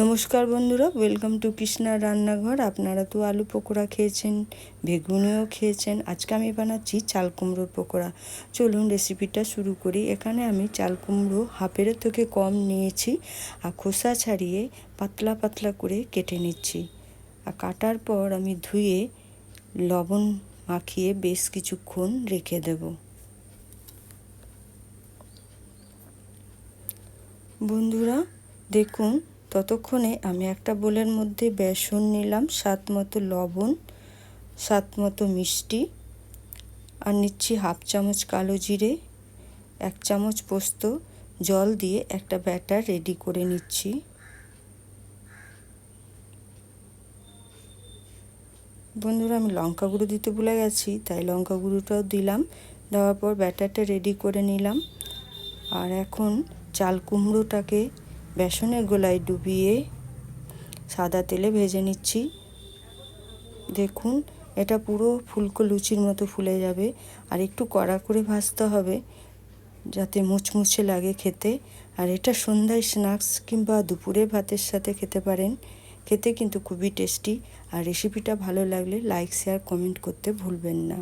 নমস্কার বন্ধুরা, welcome to কৃষ্ণার রান্নাঘর। আপনারা তো আলু পকোড়া খেয়েছেন, বেগুনিও খেয়েছেন। আজকে আমি বানাচ্ছি চাল কুমড়োর পকোড়া। চলুন রেসিপিটা শুরু করি। এখানে আমি চাল কুমড়ো হাফের থেকে কম নিয়েছি আর খোসা ছাড়িয়ে পাতলা পাতলা করে কেটে নিচ্ছি। আর কাটার পর আমি ধুয়ে লবণ মাখিয়ে বেশ কিছুক্ষণ রেখে দেব। বন্ধুরা দেখুন, ততক্ষণে আমি একটা বোলের মধ্যে বেসন নিলাম, স্বাদ মতো লবণ, স্বাদ মতো মিষ্টি, আর নিচ্ছি হাফ চামচ কালো জিরে, 1 চামচ পোস্ত। জল দিয়ে একটা ব্যাটার রেডি করে নিচ্ছি। বন্ধুরা, আমি লঙ্কা গুঁড়ো দিতে ভুলে গেছি, তাই লঙ্কা গুঁড়োটাও দিলাম। দেওয়ার পর ব্যাটারটা রেডি করে নিলাম। আর এখন চাল কুমড়োটাকে বেসনের গোলায় ডুবিয়ে সাদা তেলে ভেজে নিচ্ছি। দেখুন, এটা পুরো ফুলকো লুচির মতো ফুলে যাবে। আর একটু কড়া করে ভাজতে হবে যাতে মুচমুচে লাগে খেতে। আর এটা সন্ধ্যায় স্ন্যাক্স কিংবা দুপুরে ভাতের সাথে খেতে পারেন। খেতে কিন্তু খুবই টেস্টি। আর রেসিপিটা ভালো লাগলে লাইক, শেয়ার, কমেন্ট করতে ভুলবেন না।